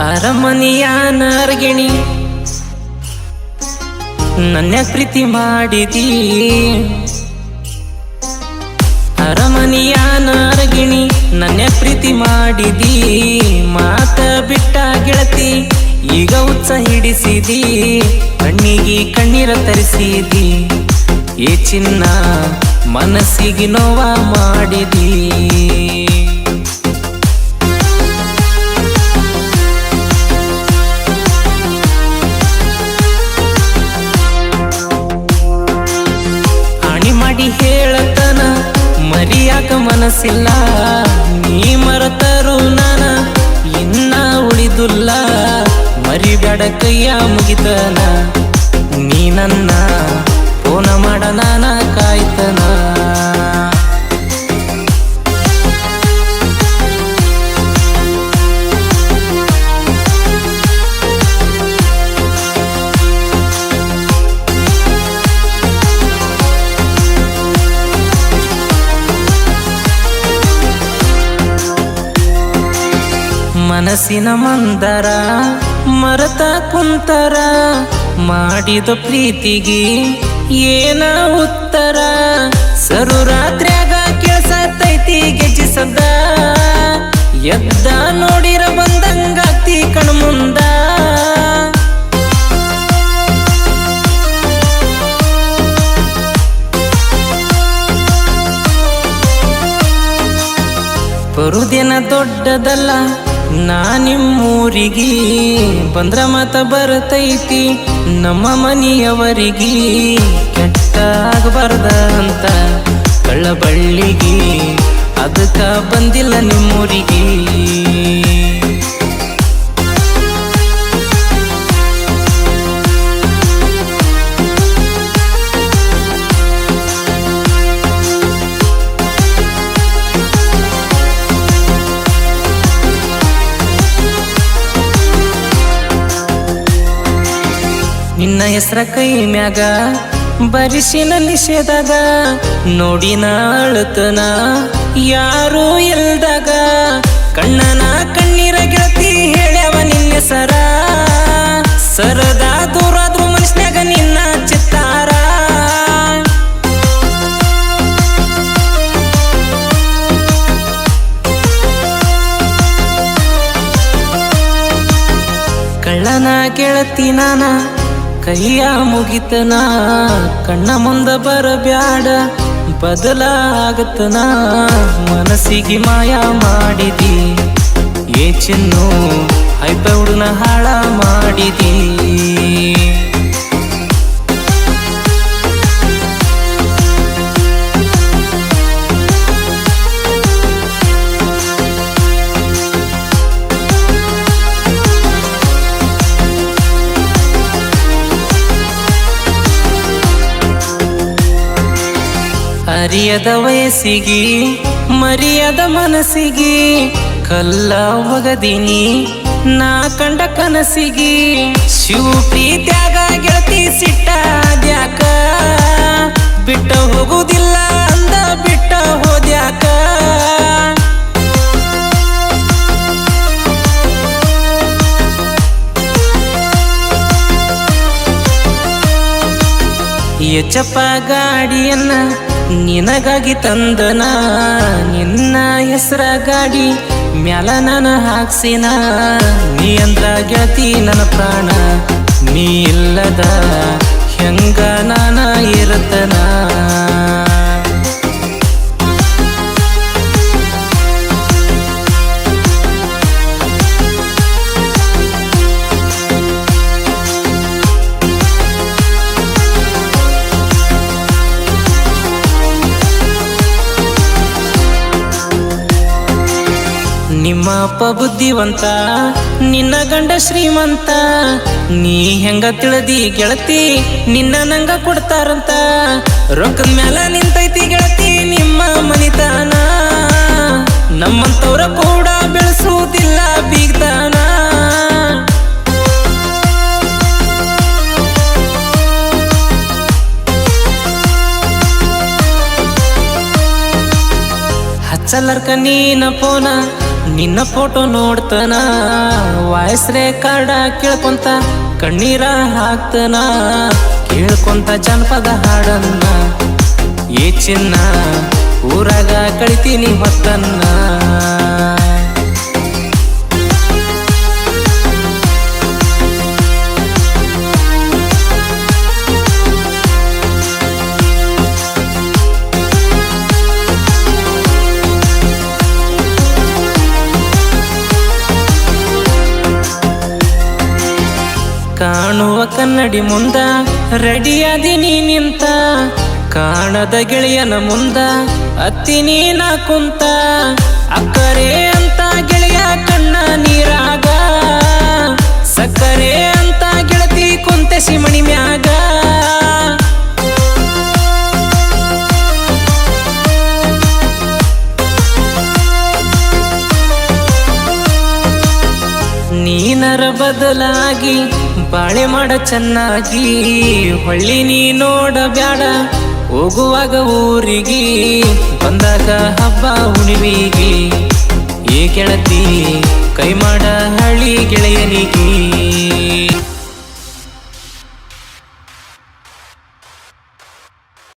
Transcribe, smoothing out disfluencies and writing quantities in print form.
ಅರಮನೆಯ ನಾರ್ಗಿಣಿ ನನ್ನ ಪ್ರೀತಿ ಮಾಡಿದಿ, ಅರಮನೆಯ ನಾರ್ಗಿಣಿ ನನ್ನ ಪ್ರೀತಿ ಮಾಡಿದಿ. ಮಾತ ಬಿಟ್ಟ ಗೆಳತಿ ಈಗ ಉತ್ಸ ಹಿಡಿಸಿದಿ, ಕಣ್ಣಿಗೆ ಕಣ್ಣೀರ ತರಿಸಿದಿ. ಏ ಚಿನ್ನ ಮನಸ್ಸಿಗೆ ನೋವ ಮಾಡಿದಿ. ಮಾಡಿ ಹೇಳತನ ಮರಿಯಾಕ ಮನಸ್ಸಿಲ್ಲ, ನೀ ಮರೆತರು ನಾನ ಇನ್ನ ಉಳಿದುಲ್ಲ. ಮರಿಬೇಡ ಕೈಯ ಮುಗಿತನ, ನೀ ನನ್ನ ಫೋನ ಮಾಡ ನಾನ ಕಾಯ್ತನ. ಮನಸ್ಸಿನ ಮಂದರ ಮರತ ಕುಂತರ, ಮಾಡಿದ ಪ್ರೀತಿಗೆ ಏನ ಉತ್ತರ. ಸರು ರಾತ್ರ್ಯಾಗ ಕೇಳ್ಸತೈತಿ ಗೆಜ್ಜೆ ಸದ್ದ, ಎದ್ದ ನೋಡಿರ ಬಂದಂಗಾಗ್ತಿ ಕಣ್ಮುಂದ. ಬರುದೇನ ದೊಡ್ಡದಲ್ಲ ನಾ ನಿಮ್ಮೂರಿಗಿ, ಬಂದ್ರ ಮಾತ ಬರ್ತೈತಿ ನಮ್ಮ ಮನೆಯವರಿಗಿ. ಕೆಟ್ಟ ಆಗಬಾರ್ದ ಅಂತ ಕಳ್ಳ ಬಳ್ಳಿಗಿ, ಅದಕ್ಕ ಬಂದಿಲ್ಲ ನಿಮ್ಮೂರಿಗಿ. ನಿನ್ನ ಹೆಸರ ಕೈ ಮ್ಯಾಗ ಬರಿಸಿನ ನಿಷೇಧಾಗ, ನೋಡಿನ ಅಳತನ ಯಾರು ಎಲ್ದಾಗ. ಕಣ್ಣನ ಕಣ್ಣೀರ ಗೆಳತಿ ಹೇಳ್ಯಾವ ನಿನ್ನ ಹೆಸರ, ಸರದ ದೂರಾದ್ರು ಮನುಷ್ಯನಾಗ ನಿನ್ನ ಚಿತ್ತಾರ. ಕಳ್ಳನ ಗೆಳತಿ ನಾನ ಕೈಯ ಮುಗಿತನ, ಕಣ್ಣ ಮುಂದ ಬರಬ್ಯಾಡ ಬದಲಾಗತನ. ಮನಸ್ಸಿಗೆ ಮಾಯ ಮಾಡಿದಿ ಏ ಚಿನ್ನು, ಹೈಪ ಹುಡುನ ಹಾಳ ಮಾಡಿದಿ. ಅರಿಯದ ವಯಸ್ಸಿಗೆ ಮರಿಯದ ಮನಸ್ಸಿಗೆ, ಕಲ್ಲ ಒಗದಿನಿ ನಾ ಕಂಡ ಕನಸಿಗೆ. ಶಿವ ಪ್ರೀತ್ಯಾಗ ಗೆಳತಿ ಸಿಟ್ಟಾದ್ಯಾಕ, ಬಿಟ್ಟ ಹೋಗುದಿಲ್ಲ ಅಂದ ಬಿಟ್ಟ ಹೋದ್ಯಾಕ. ಎಚ್ಚಪ್ಪ ಗಾಡಿಯನ್ನ ನಿನಗಾಗಿ ತಂದನ, ನಿನ್ನ ಹೆಸರ ಗಾಡಿ ಮ್ಯಾಲ ನಾನು ಹಾಕ್ಸಿನ. ನೀ ಅಂದ್ರ ಗೆಳತಿ ನನ್ನ ಪ್ರಾಣ, ನೀ ಇಲ್ಲದ ಹೆಂಗ ನಾನ ಇರತನ. ನಿಮ್ಮ ನಿಮ್ಮಪ್ಪ ಬುದ್ಧಿವಂತ ನಿನ್ನ ಗಂಡ ಶ್ರೀಮಂತ ನೀ ಹೆಂಗ ತಿಳಿದಿ ಗೆಳತಿ ನಿನ್ನ ನಂಗ ಕೊಡ್ತಾರಂತ ರೊಕ್ಕದ ಮ್ಯಾಲ ನಿಂತೈತಿ ಗೆಳತಿ ನಿಮ್ಮ ಮನಿತಾನ ನಮ್ಮಂತವ್ರ ಕೂಡ ಬೆಳೆಸುವುದಿಲ್ಲ ಬೀಗ್ತಾನ ಹಚ್ಚಲರ್ಕ ನೀನ ಫೋನ ನಿನ್ನ ಫೋಟೋ ನೋಡ್ತಾನ ವಾಯ್ಸ್ ರೆಕಾರ್ಡ ಕೇಳ್ಕೊಂತ ಕಣ್ಣೀರ ಹಾಕ್ತಾನ ಕೇಳ್ಕೊಂತ ಜನಪದ ಹಾಡನ್ನ ಏ ಚಿನ್ನ ಊರಾಗ ಕಳಿತೀನಿ ಹೊತ್ತನ್ನ ಕಾಣುವ ಕನ್ನಡಿ ಮುಂದ ರೆಡಿಯಾದಿನಿ ನಿಂತ ಕಾಣದ ಗೆಳೆಯನ ಮುಂದ ಅತ್ತಿನಿ ನಾ ಕುಂತ ಅಕ್ಕರೆ ಅಂತ ಗೆಳೆಯ ಕಣ್ಣ ನೀರಾಗ ಸಕ್ಕರೆ ಅಂತ ಗೆಳತಿ ಕುಂತೆ ಸಿಮಣಿ ಮ್ಯಾಗ ನೀನರ ಬದಲಾಗಿ ಬಾಳೆ ಮಾಡ ಚೆನ್ನಾಗಿ ಹೊಳ್ಳಿ ನೀ ನೋಡ ಬ್ಯಾಡ ಹೋಗುವಾಗ ಊರಿಗೆ ಬಂದಾಗ ಹಬ್ಬ ಹುಣ್ಣಿಮೆಗೆ ಏ ಗೆಳತಿ ಕೈ ಮಾಡ ಹಳ್ಳಿ ಗೆಳೆಯನಿಗೆ